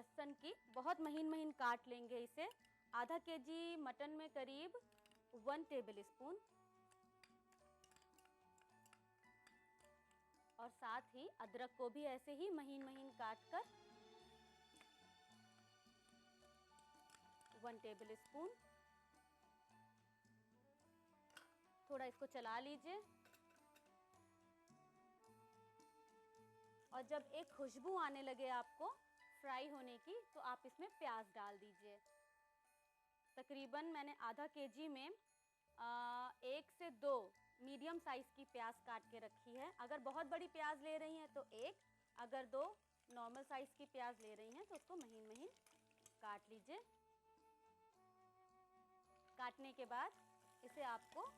लहसुन की बहुत महीन महीन काट लेंगे इसे। आधा केजी मटन में करीब 1 टेबल स्पून, और साथ ही अदरक को भी ऐसे ही महीन महीन काट कर 1 टेबल स्पून। थोड़ा इसको चला लीजिए और जब एक खुशबू आने लगे आपको फ्राई होने की, तो आप इसमें प्याज डाल दीजिए। तकरीबन मैंने आधा केजी में 1 से 2 मीडियम साइज़ की प्याज काट के रखी है। अगर बहुत बड़ी प्याज ले रही हैं तो 1, अगर 2 नॉर्मल साइज़ की प्याज ले रही हैं तो उसको महीन महीन काट लीजिए। काटने के बाद इसे आपको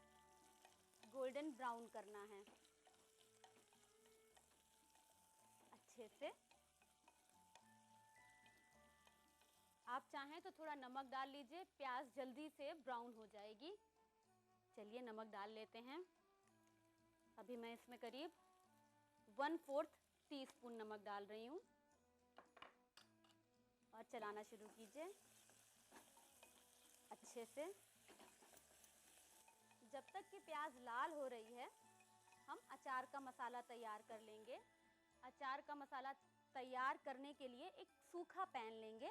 गोल्डन ब्राउन करना है अच्छे से। आप चाहें तो थोड़ा नमक डाल लीजिए, प्याज जल्दी से ब्राउन हो जाएगी। चलिए नमक डाल लेते हैं। अभी मैं इसमें करीब 1/4 टीस्पून नमक डाल रही हूँ और चलाना शुरू कीजिए अच्छे से। जब तक कि प्याज लाल हो रही है, हम अचार का मसाला तैयार कर लेंगे। अचार का मसाला तैयार करने के लिए एक सूखा पैन लेंगे,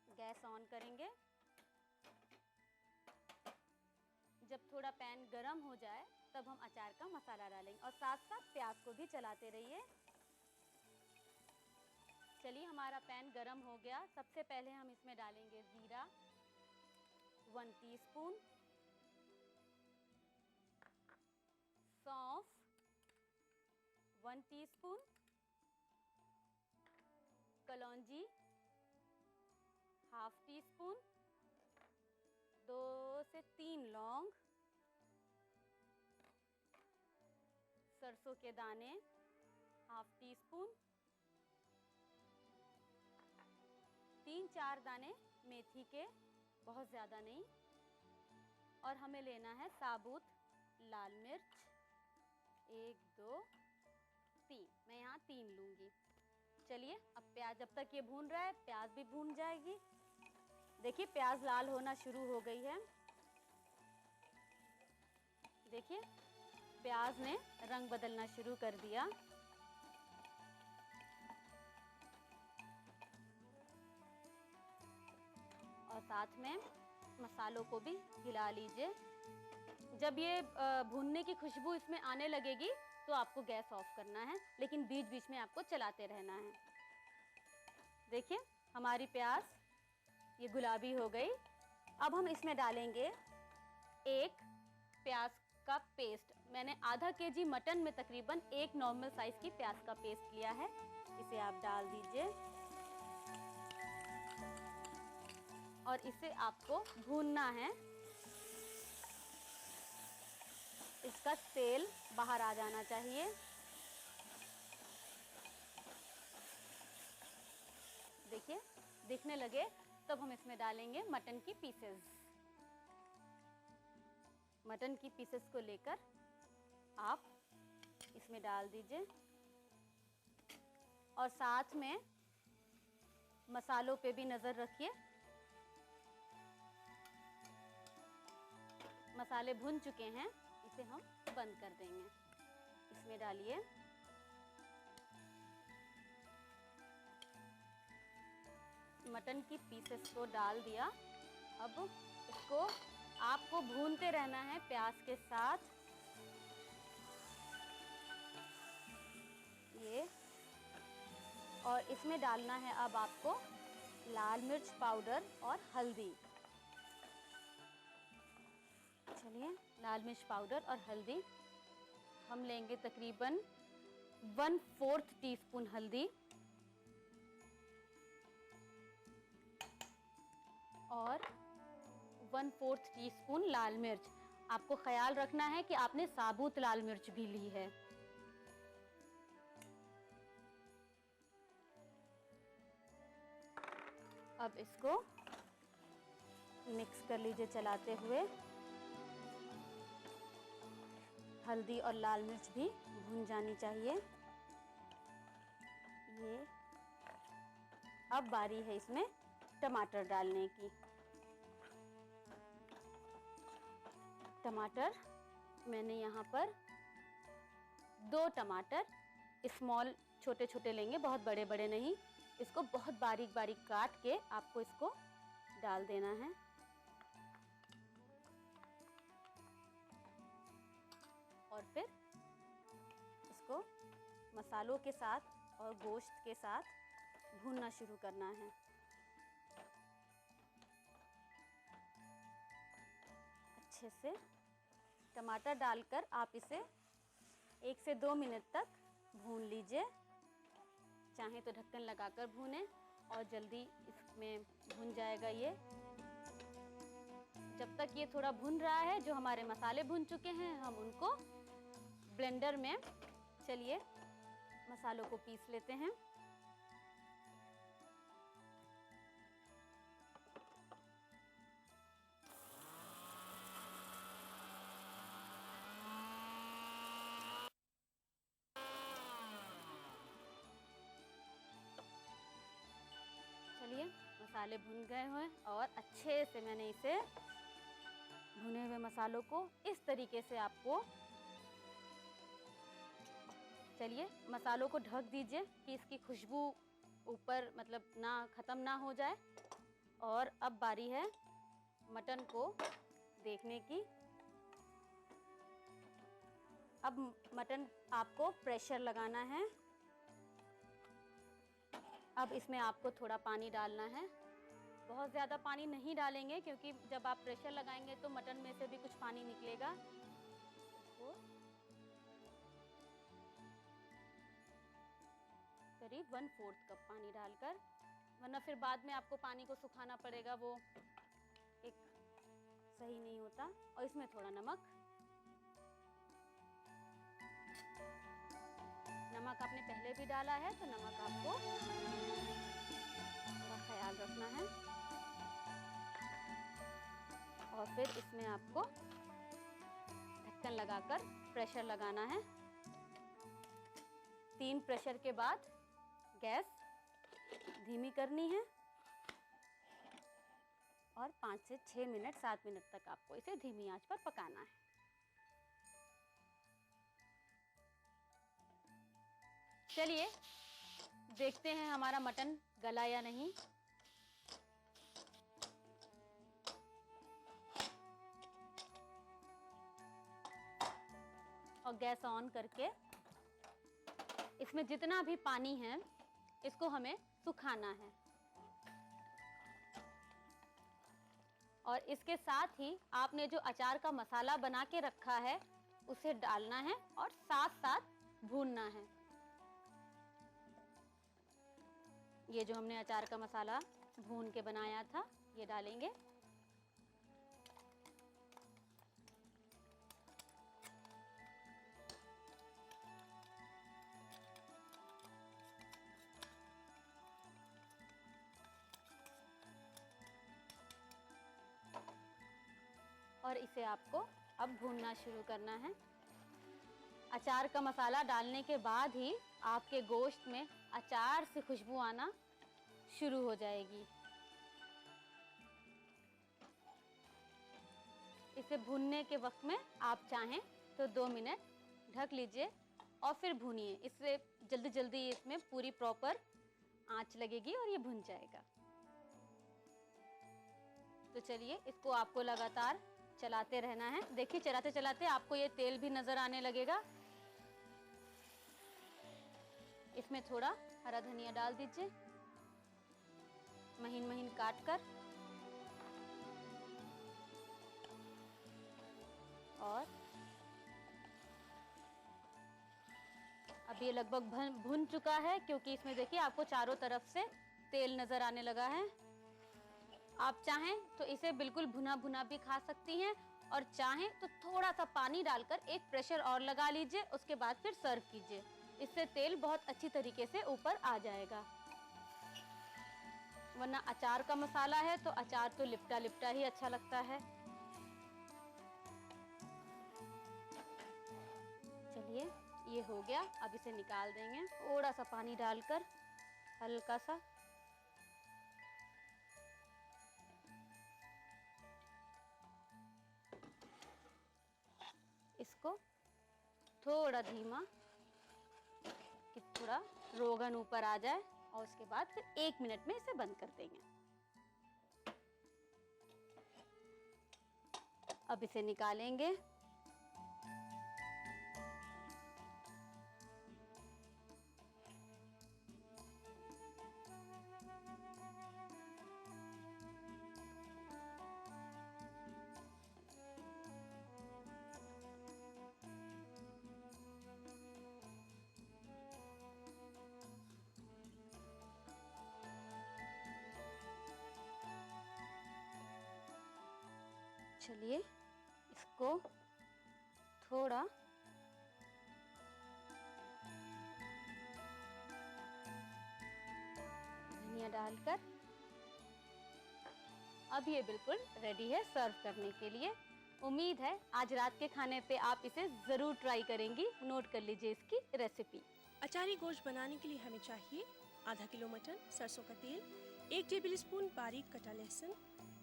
गैस ऑन करेंगे। जब थोड़ा पैन गरम हो जाए तब हम अचार का मसाला डालेंगे और साथ साथ प्याज को भी चलाते रहिए। चलिए हमारा पैन गरम हो गया। सबसे पहले हम इसमें डालेंगे जीरा 1 टीस्पून, सौंफ 1 टीस्पून, कलौंजी 1/2 टीस्पून, 2 से 3 लौंग, सरसों के दाने 1/2 टीस्पून, 3-4 दाने मेथी के, बहुत ज़्यादा नहीं, और हमें लेना है साबुत लाल मिर्च 1, 2, 3। मैं यहाँ 3 लूँगी। चलिए अब प्याज, जब तक ये भून रहा है प्याज भी भून जाएगी। देखिए प्याज लाल होना शुरू हो गई है। देखिए प्याज ने रंग बदलना शुरू कर दिया। और साथ में मसालों को भी हिला लीजिए। जब ये भूनने की खुशबू इसमें आने लगेगी तो आपको गैस ऑफ करना है, लेकिन बीच बीच में आपको चलाते रहना है। देखिए हमारी प्याज ये गुलाबी हो गई। अब हम इसमें डालेंगे एक प्याज का पेस्ट। मैंने आधा केजी मटन में तकरीबन 1 नॉर्मल साइज की प्याज का पेस्ट लिया है। इसे आप डाल दीजिए और इसे आपको भूनना है। इसका तेल बाहर आ जाना चाहिए। देखिए दिखने लगे तब हम इसमें डालेंगे मटन की पीसेस। मटन की पीसेस को लेकर आप इसमें डाल दीजिए और साथ में मसालों पे भी नज़र रखिए। मसाले भुन चुके हैं, इसे हम बंद कर देंगे। इसमें डालिए मटन की पीसेस को डाल दिया। अब इसको आपको भूनते रहना है प्याज के साथ। ये और इसमें डालना है अब आपको लाल मिर्च पाउडर और हल्दी। चलिए लाल मिर्च पाउडर और हल्दी हम लेंगे तकरीबन 1/4 टीस्पून हल्दी और 1/4 टीस्पून लाल मिर्च। आपको ख्याल रखना है कि आपने साबुत लाल मिर्च भी ली है। अब इसको मिक्स कर लीजिए चलाते हुए। हल्दी और लाल मिर्च भी भून जानी चाहिए। ये अब बारी है इसमें टमाटर डालने की। टमाटर मैंने यहाँ पर 2 टमाटर स्मॉल छोटे छोटे लेंगे, बहुत बड़े बड़े नहीं। इसको बहुत बारीक बारीक काट के आपको इसको डाल देना है। और फिर इसको मसालों के साथ और गोश्त के साथ भूनना शुरू करना है। अच्छे से टमाटर डालकर आप इसे 1 से 2 मिनट तक भून लीजिए। चाहे तो ढक्कन लगाकर भूनें और जल्दी इसमें भुन जाएगा ये। जब तक ये थोड़ा भुन रहा है, जो हमारे मसाले भुन चुके हैं, हम उनको ब्लेंडर में चलिए मसालों को पीस लेते हैं। चलिए मसाले भुन गए हैं और अच्छे से मैंने इसे भुने हुए मसालों को इस तरीके से आपको, चलिए मसालों को ढक दीजिए कि इसकी खुशबू ऊपर मतलब ना ख़त्म ना हो जाए। और अब बारी है मटन को देखने की। अब मटन आपको प्रेशर लगाना है। अब इसमें आपको थोड़ा पानी डालना है। बहुत ज़्यादा पानी नहीं डालेंगे क्योंकि जब आप प्रेशर लगाएंगे तो मटन में से भी कुछ पानी निकलेगा। तो करीब 1/4 कप पानी डालकर, वरना फिर बाद में आपको पानी को सुखाना पड़ेगा, वो एक सही नहीं होता। और इसमें थोड़ा नमक आपने पहले भी डाला है तो नमक आपको थोड़ा ख्याल रखना है। और फिर इसमें आपको ढक्कन लगाकर प्रेशर लगाना है। 3 प्रेशर के बाद गैस धीमी करनी है और 5 से 6 मिनट 7 मिनट तक आपको इसे धीमी आंच पर पकाना है। चलिए देखते हैं हमारा मटन गला या नहीं। और गैस ऑन करके इसमें जितना भी पानी है इसको हमें सुखाना है। और इसके साथ ही आपने जो अचार का मसाला बना के रखा है उसे डालना है और साथ साथ भूनना है। ये जो हमने अचार का मसाला भून के बनाया था ये डालेंगे। और इसे आपको अब भूनना शुरू करना है। अचार का मसाला डालने के बाद ही आपके गोश्त में अचार से खुशबू आना शुरू हो जाएगी। इसे भूनने के वक्त में आप चाहें तो 2 मिनट ढक लीजिए और फिर भूनिए। इससे जल्दी जल्दी इसमें पूरी प्रॉपर आंच लगेगी और ये भुन जाएगा। तो चलिए इसको आपको लगातार चलाते रहना है। देखिए चलाते चलाते आपको ये तेल भी नजर आने लगेगा। इसमें थोड़ा हरा धनिया डाल दीजिए महीन महीन काट कर। और अब ये लगभग भुन चुका है क्योंकि इसमें देखिए आपको चारों तरफ से तेल नजर आने लगा है। आप चाहें तो इसे बिल्कुल भुना भुना भी खा सकती हैं और चाहें तो थोड़ा सा पानी डालकर एक प्रेशर और लगा लीजिए, उसके बाद फिर सर्व कीजिए। इससे तेल बहुत अच्छी तरीके से ऊपर आ जाएगा। वरना अचार का मसाला है तो अचार तो लिपटा लिपटा ही अच्छा लगता है। चलिए ये हो गया। अब इसे निकाल देंगे। थोड़ा सा पानी डालकर हल्का सा को थोड़ा धीमा कि थोड़ा रोगन ऊपर आ जाए, और उसके बाद फिर 1 मिनट में इसे बंद कर देंगे। अब इसे निकालेंगे। चलिए इसको थोड़ा धनिया डालकर अब ये बिल्कुल रेडी है सर्व करने के लिए। उम्मीद है आज रात के खाने पे आप इसे जरूर ट्राई करेंगी। नोट कर लीजिए इसकी रेसिपी। अचारी गोश्त बनाने के लिए हमें चाहिए आधा किलो मटन, सरसों का तेल, 1 टेबलस्पून बारीक कटा लहसुन,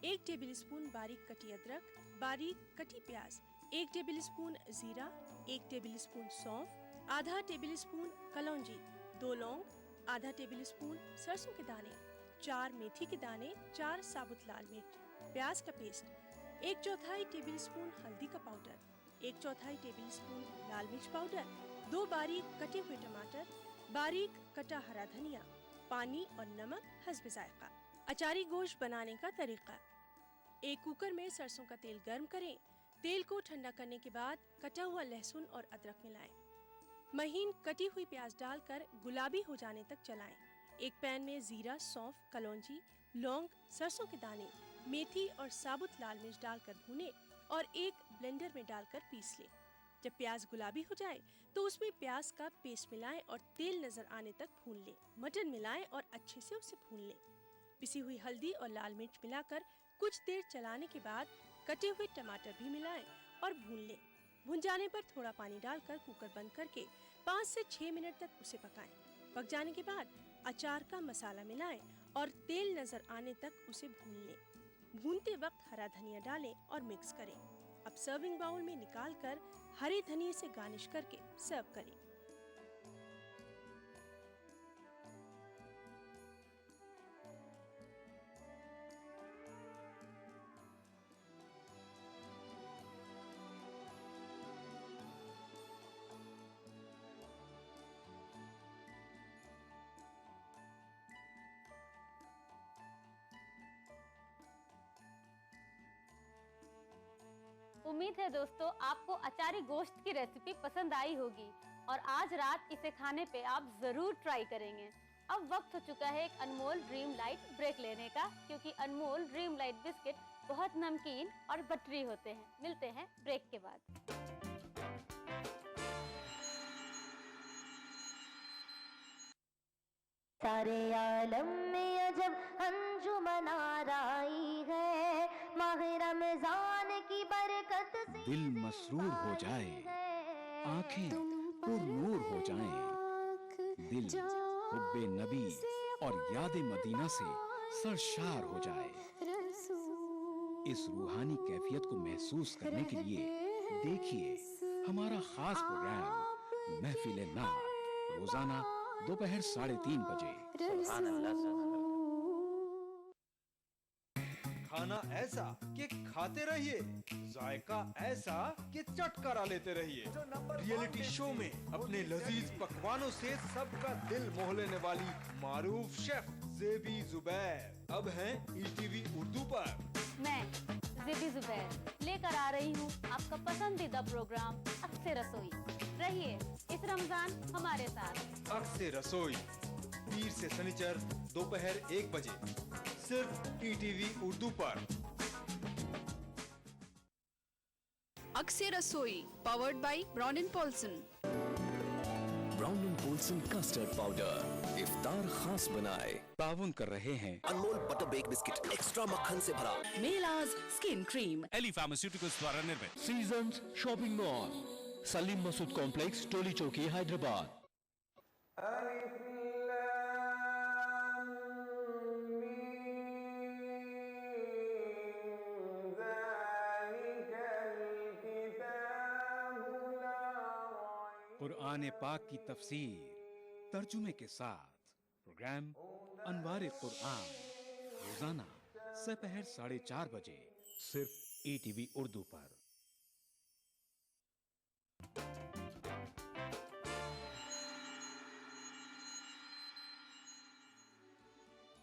1 टेबलस्पून बारीक कटी अदरक, बारीक कटी प्याज, 1 टेबलस्पून जीरा, 1 टेबलस्पून सौंफ, आधा टेबलस्पून कलौंजी, 2 लौंग, आधा टेबलस्पून सरसों के दाने, 4 मेथी के दाने, 4 साबुत लाल मिर्च, प्याज का पेस्ट, 1/4 टेबलस्पून हल्दी का पाउडर, 1/4 टेबलस्पून लाल मिर्च पाउडर, 2 बारीक कटे हुए टमाटर, बारीक कटा हरा धनिया, पानी और नमक हस्ब जायका। अचारी गोश्त बनाने का तरीका। एक कुकर में सरसों का तेल गर्म करें। तेल को ठंडा करने के बाद कटा हुआ लहसुन और अदरक मिलाएं। महीन कटी हुई प्याज डालकर गुलाबी हो जाने तक चलाएं। एक पैन में जीरा, सौंफ, कलौंजी, लौंग, सरसों के दाने, मेथी और साबुत लाल मिर्च डालकर भूनें और एक ब्लेंडर में डालकर पीस लें। जब प्याज गुलाबी हो जाए तो उसमें प्याज का पेस्ट मिलाएं और तेल नजर आने तक भून लें। मटन मिलाएं और अच्छे से उसे भून लें। पिसी हुई हल्दी और लाल मिर्च मिलाकर कुछ देर चलाने के बाद कटे हुए टमाटर भी मिलाएं और भून लें। भून जाने पर थोड़ा पानी डालकर कुकर बंद करके 5 से 6 मिनट तक उसे पकाएं। पक जाने के बाद अचार का मसाला मिलाएं और तेल नजर आने तक उसे भून लें। भूनते वक्त हरा धनिया डालें और मिक्स करें। अब सर्विंग बाउल में निकालकर हरे धनिये से गार्निश करके सर्व करें। उम्मीद है दोस्तों आपको अचारी गोश्त की रेसिपी पसंद आई होगी और आज रात इसे खाने पे आप जरूर ट्राई करेंगे। अब वक्त हो चुका है एक अनमोल ड्रीम लाइट ब्रेक लेने का, क्योंकि अनमोल ड्रीम लाइट बिस्किट बहुत नमकीन और बटरी होते हैं। मिलते हैं ब्रेक के बाद। सारे आलम में अजब अंजुमन आराई है, माह रमजान की बरकत से दिल मसरूर हो जाए, आंखें पुरनूर हो जाएं, दिल हुब्बे नबी और यादे मदीना से सरशार हो जाए। इस रूहानी कैफियत को महसूस करने के लिए देखिए हमारा खास प्रोग्राम महफिल नात, रोजाना दोपहर 3:30 बजे। सुभान अल्लाह। खाना ऐसा कि खाते रहिए, जायका ऐसा कि चट करा लेते रहिए। रियलिटी शो में अपने लजीज पकवानों से सबका दिल मोह लेने वाली मारूफ शेफ ज़ेबी ज़ुबैर अब हैं ईटीवी उर्दू पर। मैं ज़ेबी ज़ुबैर लेकर आ रही हूँ आपका पसंदीदा प्रोग्राम अक्से रसोई। रहिए इस रमजान हमारे साथ। अक्से रसोई पीर से शनिचर दोपहर 1 बजे सिर्फ ईटीवी उर्दू पर। अक्से रसोई powered by Brown and Polson. Brown and Polson custard powder इफ्तार खास बनाए। ताउन कर रहे हैं Anmol butter bake biscuit extra मक्खन से भरा। मेलाज स्किन क्रीम। एली फार्मास्यूटिकल्स द्वारा निर्मित। Seasons shopping mall, Salim Masood complex, Toli Chowki, Hyderabad. Quran पाक की तफसीर तर्जुमे के साथ प्रोग्राम अनवार कुरान रोजाना दोपहर 4:30 बजे सिर्फ ETV उर्दू पर।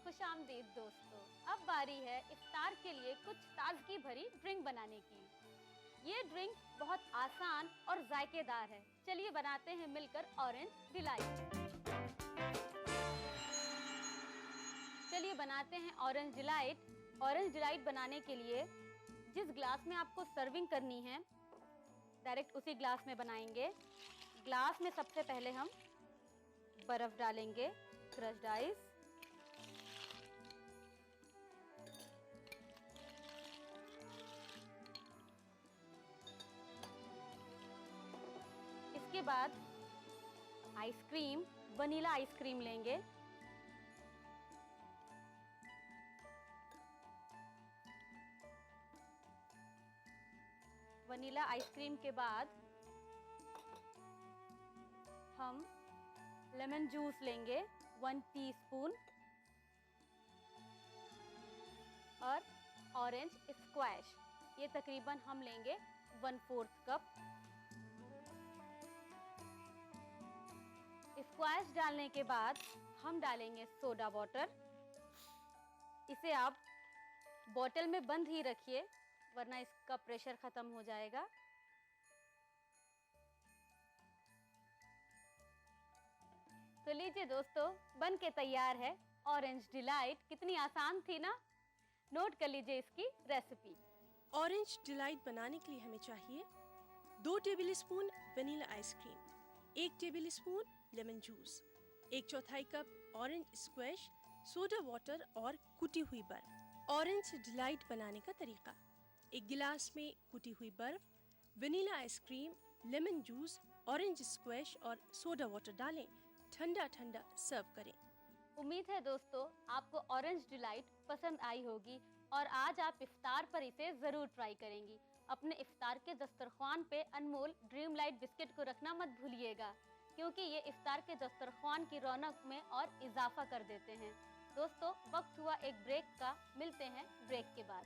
खुशामदीद दोस्तों, अब बारी है इफ्तार के लिए कुछ ताजगी भरी ड्रिंक बनाने की। ये ड्रिंक बहुत आसान और जायकेदार है। चलिए बनाते हैं मिलकर ऑरेंज डिलाइट। चलिए बनाते हैं ऑरेंज डिलाइट। ऑरेंज डिलाइट बनाने के लिए जिस ग्लास में आपको सर्विंग करनी है डायरेक्ट उसी ग्लास में बनाएंगे। ग्लास में सबसे पहले हम बर्फ डालेंगे, क्रश्ड आइस, इसके बाद आइसक्रीम, वनीला आइसक्रीम लेंगे। वनीला आइसक्रीम के बाद हम लेमन जूस लेंगे 1 टीस्पून और ऑरेंज स्क्वैश, ये तकरीबन हम लेंगे 1/4 कप। स्क्वैश डालने के बाद हम डालेंगे सोडा वाटर। इसे आप बोतल में बंद ही रखिए वरना इसका प्रेशर खत्म हो जाएगा। तो लीजिए दोस्तों, बन के तैयार है ऑरेंज डिलाइट। कितनी आसान थी ना? नोट कर लीजिए इसकी रेसिपी। ऑरेंज डिलाइट बनाने के लिए हमें चाहिए 2 tablespoon vanilla ice cream, 1 tablespoon lemon juice, 1/4 cup orange squash, soda water और कुटी हुई बर्फ। ऑरेंज डिलाइट बनाने का तरीका: एक गिलास में कुटी हुई बर्फ, vanilla ice cream, lemon juice, orange squash और सोडा वाटर डालें। ठंडा ठंडा सर्व करें। उम्मीद है दोस्तों आपको ऑरेंज डिलाइट पसंद आई होगी और आज आप इफ्तार पर इसे ज़रूर ट्राई करेंगी। अपने इफ्तार के दस्तरख्वान पे अनमोल ड्रीम लाइट बिस्किट को रखना मत भूलिएगा, क्योंकि ये इफ्तार के दस्तरख्वान की रौनक में और इजाफा कर देते हैं। दोस्तों, वक्त हुआ एक ब्रेक का, मिलते हैं ब्रेक के बाद।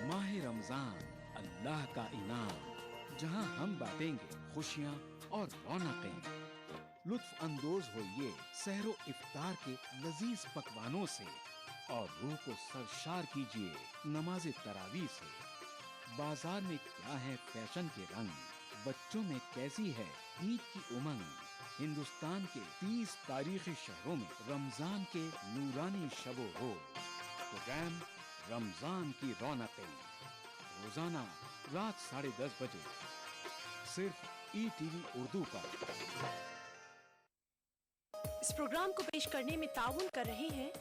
माह रमजान अल्लाह का इनाम, जहां हम बांटेंगे खुशियां और रौनकें। लुत्फ अंदोज होइए सहरो इफ्तार के लजीज पकवानों से और रूह को सरशार कीजिए नमाज तरावी से। बाजार में क्या है फैशन के रंग, बच्चों में कैसी है ईद की उमंग। हिंदुस्तान के 30 तारीखी शहरों में रमजान के नूरानी शबो रोज। प्रोग्राम रमजान की रौनकें रोजाना रात 10:30 बजे सिर्फ ETV उर्दू पर। इस प्रोग्राम को पेश करने में ताउन कर रहे हैं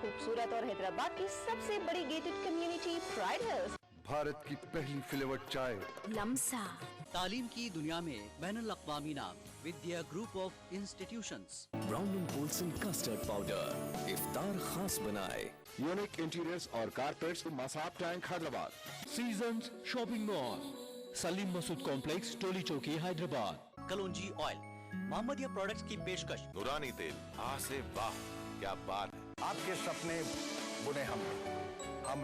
खूबसूरत और हैदराबाद की सबसे बड़ी gated community pride hills, Bharat की पहली फ्लेवर्ड चाय लम्सा, तालीम की दुनिया में बैनुल अक़वामी नाम Vidya group of institutions, Brown and Polson custard powder इफ्तार खास बनाए। यूनिक इंटीरियर्स और carpets Masab tank Hyderabad. Seasons shopping mall, Salim Masood complex, Toli Chowki, Hyderabad. कलौंजी ऑयल, मोहम्मदिया प्रोडक्ट्स की पेशकश। नूरानी तेल, हाँ से वाह, क्या बात है। आपके सपने बुने हम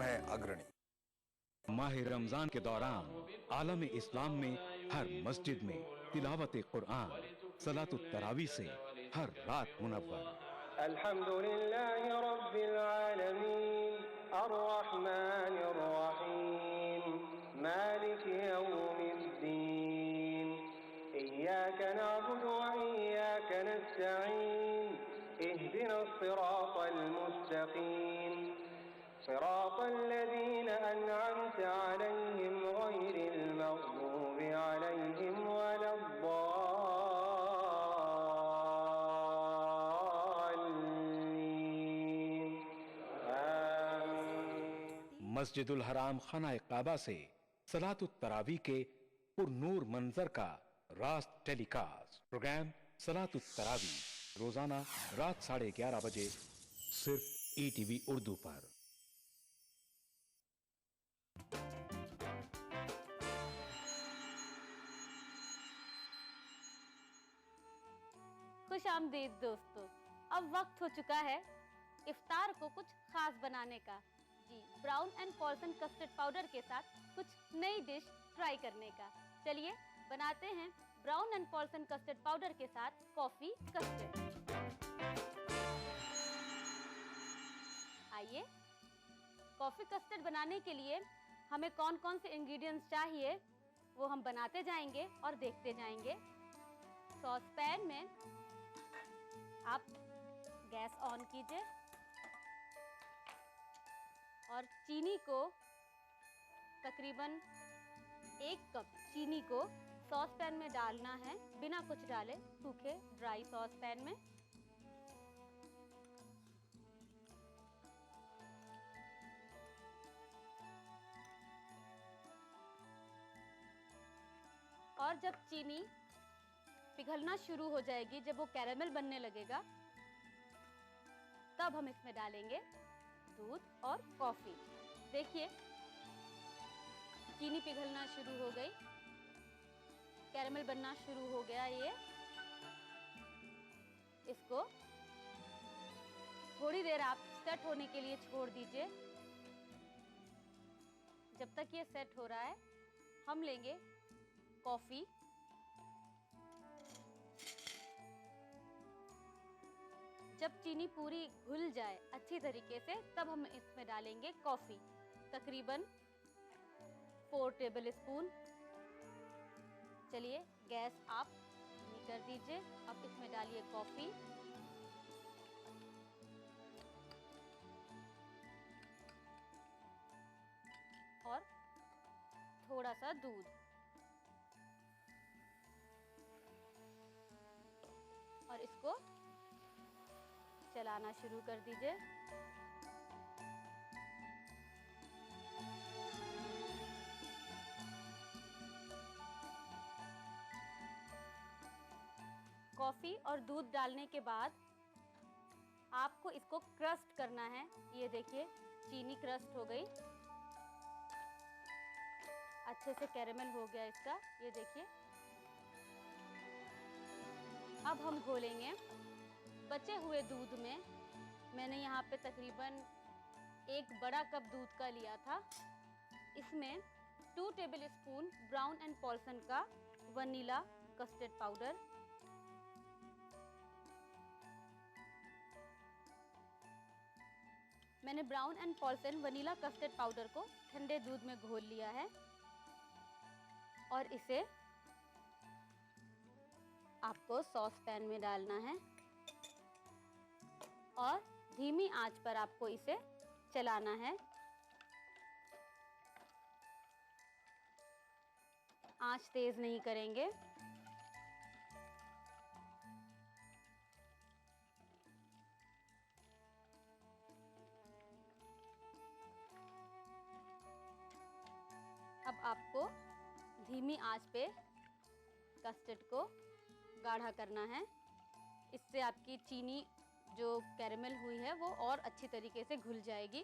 हैं अग्रणी। माह रमजान के दौरान आलम इस्लाम में हर मस्जिद में तिलावत कुरान, सलातुत तरावी से हर रात मुनव्वर। अल्हम्दुलिल्लाहि रब्बिल आलमीन, अर्रहमानिर रहीम, मालिक यौमिद्दीन, इय्याका नअबुदु व इय्याका नस्तईन, इहदिनस सिरातल मुस्तकीम, सिरातल लज़ीना अनअमता अलैहिम गैरिल मग़दूबि अलैहिम वलद्दाल्लीन। मस्जिदुल हराम खाना काबा से सलातुत तरावी के पुरनूर मंजर का रास्त टेलीकास्ट। प्रोग्राम सलातुत तरावी रोजाना रात 11:30 बजे सिर्फ ETV उर्दू पर। खुशामदीद दोस्तों, अब वक्त हो चुका है इफ्तार को कुछ खास बनाने का। जी, Brown and Polson custard powder के साथ कुछ नई डिश ट्राई करने का। चलिए बनाते हैं Brown and Polson custard powder के साथ कॉफी कस्टर्ड। आइए, कॉफी कस्टर्ड बनाने के लिए हमें कौन कौन से इंग्रेडिएंट्स चाहिए वो हम बनाते जाएंगे और देखते जाएंगे। सॉस पैन में आप गैस ऑन कीजिए और चीनी को तकरीबन 1 कप चीनी को सॉस पैन में डालना है, बिना कुछ डाले, सूखे ड्राई सॉस पैन में। और जब चीनी पिघलना शुरू हो जाएगी, जब वो कैरेमल बनने लगेगा, तब हम इसमें डालेंगे दूध और कॉफी। देखिए चीनी पिघलना शुरू हो गई, कैरेमल बनना शुरू हो गया। ये इसको थोड़ी देर आप सेट होने के लिए छोड़ दीजिए। जब तक ये सेट हो रहा है, हम लेंगे कॉफी। जब चीनी पूरी घुल जाए अच्छी तरीके से, तब हम इसमें डालेंगे कॉफी, तकरीबन 4 टेबल स्पून। चलिए गैस आप धीमी कर दीजिए। अब इसमें डालिए कॉफी और थोड़ा सा दूध और इसको चलाना शुरू कर दीजिए। कॉफी और दूध डालने के बाद आपको इसको क्रस्ट करना है। ये देखिए चीनी क्रस्ट हो गई, अच्छे से कैरेमल हो गया इसका। ये देखिए, अब हम घोलेंगे। बचे हुए दूध में मैंने यहाँ पे तकरीबन 1 बड़ा कप दूध का लिया था। इसमें 2 tablespoon Brown and Polson का वनीला कस्टर्ड पाउडर, मैंने Brown and Polson vanilla custard powder को ठंडे दूध में घोल लिया है और इसे आपको सॉस पैन में डालना है और धीमी आंच पर आपको इसे चलाना है। आंच तेज नहीं करेंगे। अब आपको धीमी आंच पे कस्टर्ड को गाढ़ा करना है। इससे आपकी चीनी जो कैरेमल हुई है वो और अच्छी तरीके से घुल जाएगी।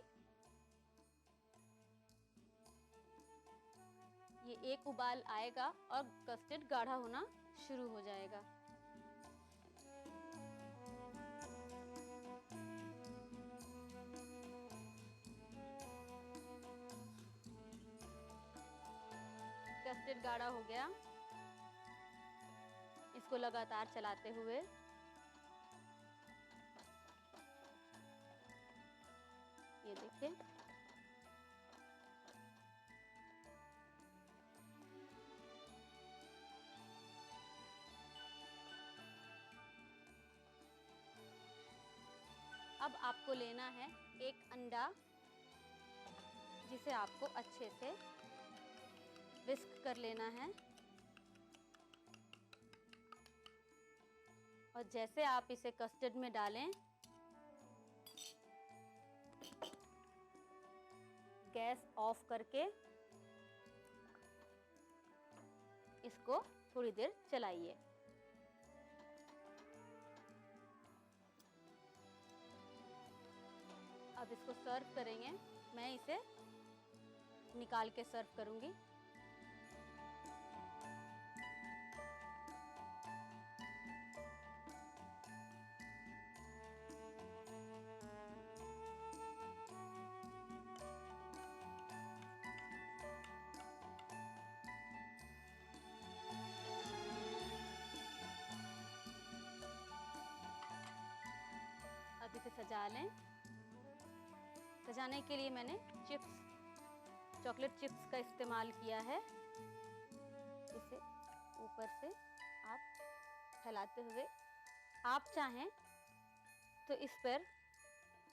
ये एक उबाल आएगा और कस्टर्ड गाढ़ा होना शुरू हो जाएगा। कस्टर्ड गाढ़ा हो गया। इसको लगातार चलाते हुए ये देखिए अब आपको लेना है एक अंडा, जिसे आपको अच्छे से विस्क कर लेना है और जैसे आप इसे कस्टर्ड में डालें, गैस ऑफ करके इसको थोड़ी देर चलाइए। अब इसको सर्व करेंगे। मैं इसे निकाल के सर्व करूंगी। अब इसे सजा लें। सजाने के लिए मैंने चॉकलेट चिप्स का इस्तेमाल किया है। इसे ऊपर से आप फैलाते हुए, आप चाहें तो इस पर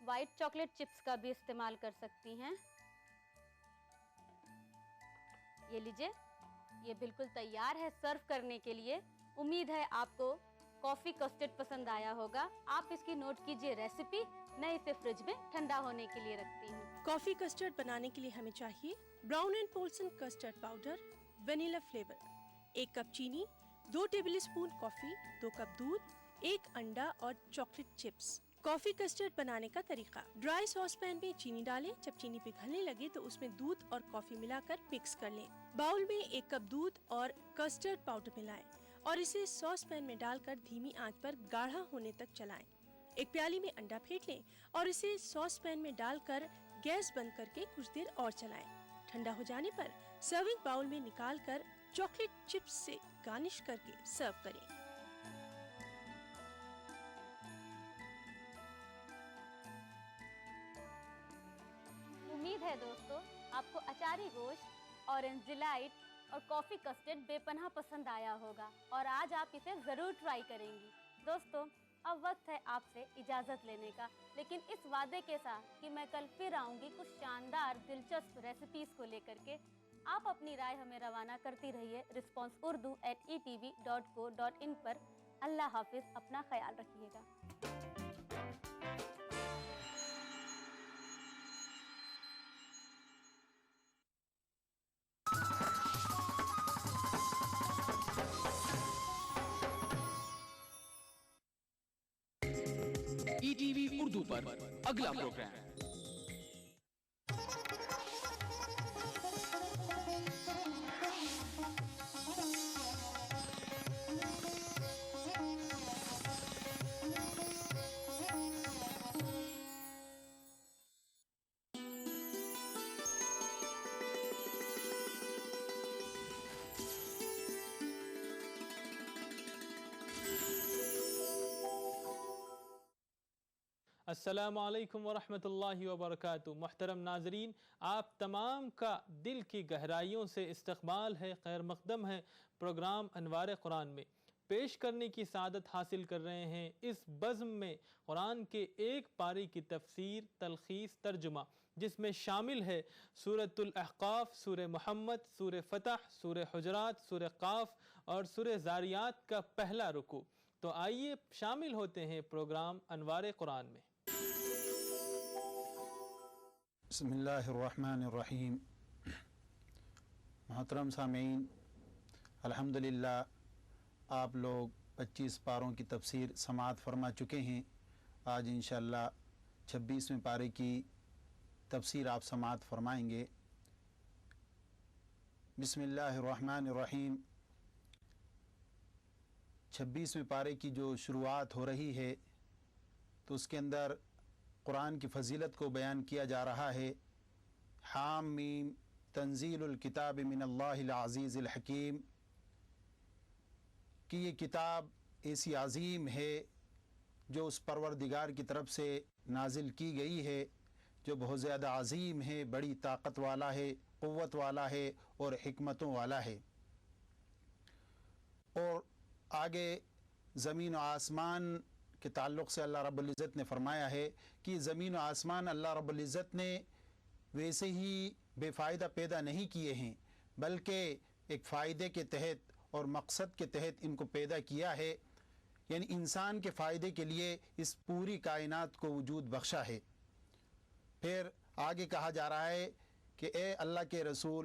वाइट चॉकलेट चिप्स का भी इस्तेमाल कर सकती हैं। ये लीजिए, ये बिल्कुल तैयार है सर्व करने के लिए। उम्मीद है आपको कॉफ़ी कस्टर्ड पसंद आया होगा। आप इसकी नोट कीजिए रेसिपी। मैं इसे फ्रिज में ठंडा होने के लिए रखती हूँ। कॉफी कस्टर्ड बनाने के लिए हमें चाहिए brown and Polson custard powder, vanilla flavour, 1 cup चीनी, 2 टेबलस्पून कॉफी, 2 कप दूध, 1 अंडा और चॉकलेट चिप्स। कॉफी कस्टर्ड बनाने का तरीका। ड्राई सॉस पैन में चीनी डालें। जब चीनी पिघलने लगे तो उसमें दूध और कॉफी मिलाकर मिक्स कर लें। बाउल में 1 कप दूध और कस्टर्ड पाउडर मिलाएं और इसे सॉस पैन में डालकर धीमी आंच पर गाढ़ा होने तक चलाएं। एक प्याली में अंडा फेंट लें और इसे सॉस पैन में डालकर गैस बंद करके कुछ देर और चलाएं। ठंडा हो जाने पर सर्विंग बाउल में निकालकर चॉकलेट चिप्स से गार्निश करके सर्व करें। उम्मीद है दोस्तों आपको अचारी गोश्त, ऑरेंज डिलाइट और कॉफ़ी कस्टर्ड बेपनाह पसंद आया होगा और आज आप इसे ज़रूर ट्राई करेंगी। दोस्तों, अब वक्त है आपसे इजाज़त लेने का, लेकिन इस वादे के साथ कि मैं कल फिर आऊँगी कुछ शानदार दिलचस्प रेसिपीज़ को लेकर के। आप अपनी राय हमें रवाना करती रहिए responseurdu@etv.co.in पर। अल्लाह हाफिज़, अपना ख्याल रखिएगा। ETV उर्दू पर अगला प्रोग्राम। अस्सलामु अलैकुम वरहमतुल्लाहि वबरकातुहू। मुहतरम नाजरीन, आप तमाम का दिल की गहराइयों से इस्तकबाल है, खैर मकदम है प्रोग्राम अनवार कुरान में। पेश करने की सादत हासिल कर रहे हैं इस बज़्म में कुरान के एक पारी की तफसीर, तलखीस, तर्जुमा, जिसमें शामिल है सूरतुल अहकाफ, सूरह मोहम्मद, सूरह फतह, सूरह हुजरात, सूरह काफ और सूरह ज़ारियात का पहला रुकू। तो आइए शामिल होते हैं प्रोग्राम अनवार कुरान में। बिस्मिल्लाहिर्रहमानिर्रहीम। मोहतरम सामीन, अल्हम्दुलिल्लाह आप लोग 25 पारों की तफसीर समाअत फरमा चुके हैं। आज इंशाअल्लाह 26वें पारे की तफसीर आप समाअत फरमाएंगे। बिस्मिल्लाहिर्रहमानिर्रहीम। 26वें पारे की जो शुरुआत हो रही है तो उसके अंदर कुरान की फ़जीलत को बयान किया जा रहा है। हाम मीम तंजीलुल किताब मिनल्लाहिल अज़ीज़िल हकीम, कि ये किताब ऐसी अज़ीम है जो उस परवरदिगार की तरफ से नाजिल की गई है, जो बहुत ज़्यादा अज़ीम है, बड़ी ताकत वाला है, क़ुव्वत वाला है और हिकमतों वाला है। और आगे ज़मीन और आसमान के ताल्लुक़ से अल्लाह रब्बुल इज़्ज़त ने फ़रमाया है कि ज़मीन और आसमान अल्लाह रब्बुल इज़्ज़त ने वैसे ही बेफ़ायदा पैदा नहीं किए हैं, बल्कि एक फ़ायदे के तहत और मकसद के तहत इनको पैदा किया है। यानी इंसान के फ़ायदे के लिए इस पूरी कायनात को वजूद बख्शा है। फिर आगे कहा जा रहा है कि ए अल्लाह के रसूल